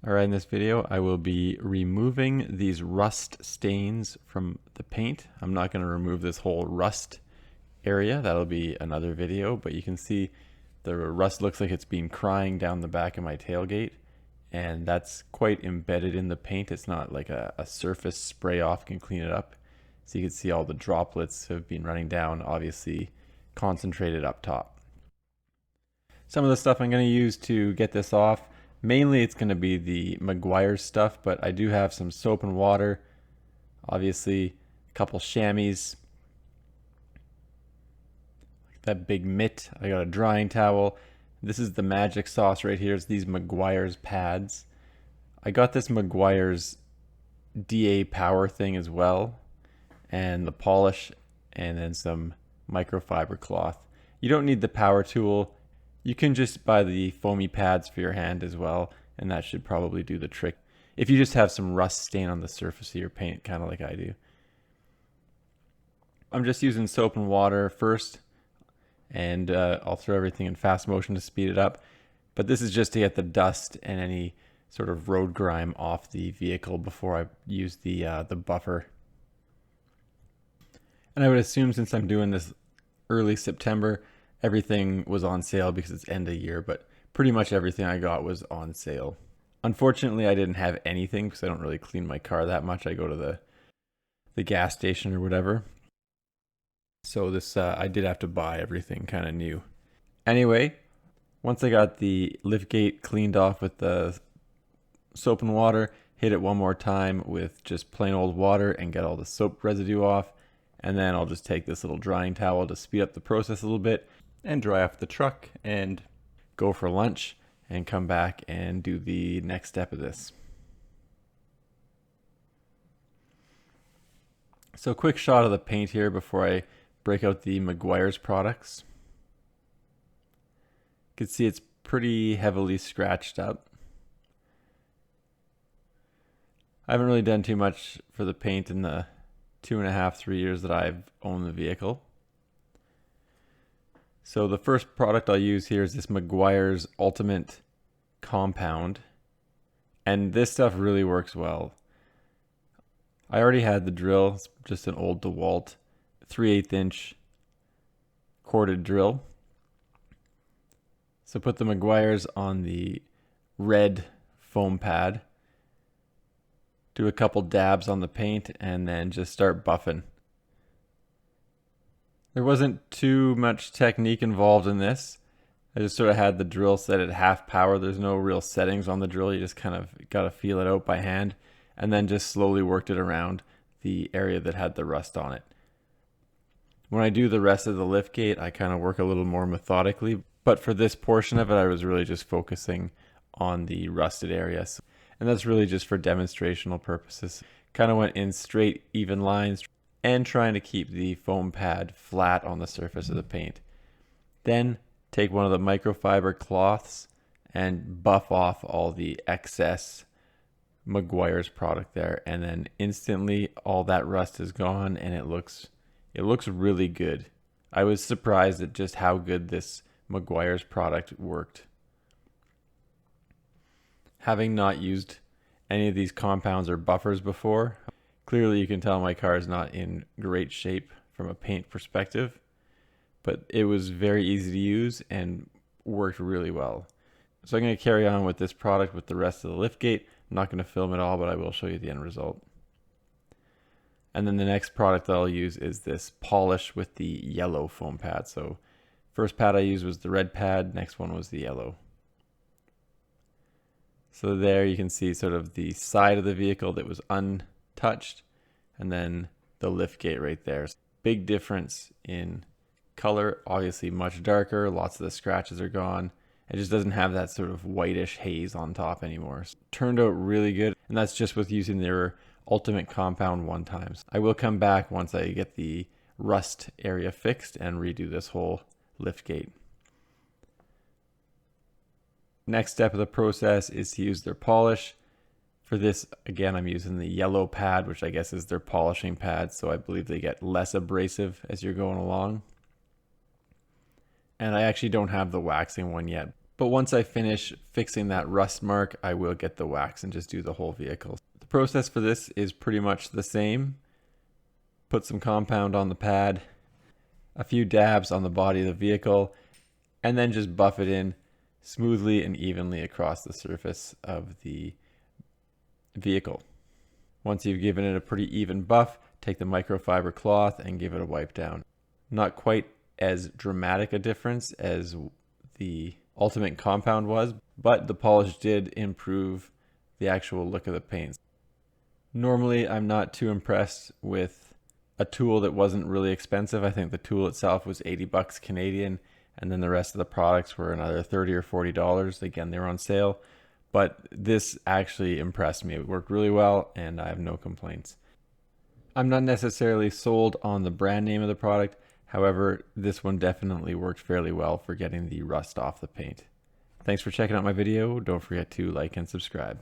Alright, in this video I will be removing these rust stains from the paint. I'm not going to remove this whole rust area, that'll be another video, but you can see the rust looks like it's been crying down the back of my tailgate, and that's quite embedded in the paint. It's not like a surface spray off can clean it up. So you can see all the droplets have been running down, obviously concentrated up top. Some of the stuff I'm going to use to get this off, mainly it's going to be the Meguiar's stuff, but I do have some soap and water, obviously a couple chamois, that big mitt. I got a drying towel. This is the magic sauce right here. It's these Meguiar's pads. I got this Meguiar's DA power thing as well, and the polish, and then some microfiber cloth. You don't need the power tool. You can just buy the foamy pads for your hand as well, and that should probably do the trick if you just have some rust stain on the surface of your paint, kind of like I do. I'm just using soap and water first, and I'll throw everything in fast motion to speed it up. But this is just to get the dust and any sort of road grime off the vehicle before I use the buffer. And I would assume, since I'm doing this early September, everything was on sale because it's end of year, but pretty much everything I got was on sale. Unfortunately, I didn't have anything because I don't really clean my car that much. I go to the gas station or whatever. So this I did have to buy everything kind of new. Anyway, once I got the liftgate cleaned off with the soap and water, hit it one more time with just plain old water and get all the soap residue off. And then I'll just take this little drying towel to speed up the process a little bit and dry off the truck and go for lunch and come back and do the next step of this. So quick shot of the paint here before I break out the Meguiar's products. You can see it's pretty heavily scratched up. I haven't really done too much for the paint in the 2.5, 3 years that I've owned the vehicle. So the first product I'll use here is this Meguiar's Ultimate Compound, and this stuff really works well. I already had the drill, it's just an old DeWalt 3/8 inch corded drill. So put the Meguiar's on the red foam pad, do a couple dabs on the paint, and then just start buffing. There wasn't too much technique involved in this. I just sort of had the drill set at half power. There's no real settings on the drill. You just kind of got to feel it out by hand, and then just slowly worked it around the area that had the rust on it. When I do the rest of the liftgate, I kind of work a little more methodically, but for this portion of it, I was really just focusing on the rusted areas. And that's really just for demonstrational purposes. Kind of went in straight, even lines and trying to keep the foam pad flat on the surface of the paint. Then take one of the microfiber cloths and buff off all the excess Meguiar's product there, and then instantly all that rust is gone and it looks really good. I was surprised at just how good this Meguiar's product worked. Having not used any of these compounds or buffers before, clearly you can tell my car is not in great shape from a paint perspective, but it was very easy to use and worked really well. So I'm going to carry on with this product with the rest of the liftgate. I'm not going to film it all, but I will show you the end result. And then the next product that I'll use is this polish with the yellow foam pad. So first pad I used was the red pad, next one was the yellow. So there you can see sort of the side of the vehicle that was untouched, and then the liftgate right there. Big difference in color, obviously much darker, lots of the scratches are gone. It just doesn't have that sort of whitish haze on top anymore. So turned out really good, and that's just with using their Ultimate Compound one time. I will come back once I get the rust area fixed and redo this whole liftgate. Next step of the process is to use their polish. For this, again, I'm using the yellow pad, which I guess is their polishing pad, so I believe they get less abrasive as you're going along. And I actually don't have the waxing one yet, But once I finish fixing that rust mark, I will get the wax and just do the whole vehicle. The process for this is pretty much the same. Put some compound on the pad, a few dabs on the body of the vehicle, and then just buff it in smoothly and evenly across the surface of the vehicle. Once you've given it a pretty even buff, take the microfiber cloth and give it a wipe down. Not quite as dramatic a difference as the Ultimate compound was, but the polish did improve the actual look of the paint. Normally, I'm not too impressed with a tool that wasn't really expensive. I think the tool itself was 80 bucks Canadian, and then the rest of the products were another 30 or $40. Again, they were on sale, but this actually impressed me. It worked really well, and I have no complaints. I'm not necessarily sold on the brand name of the product. However, this one definitely worked fairly well for getting the rust off the paint. Thanks for checking out my video. Don't forget to like and subscribe.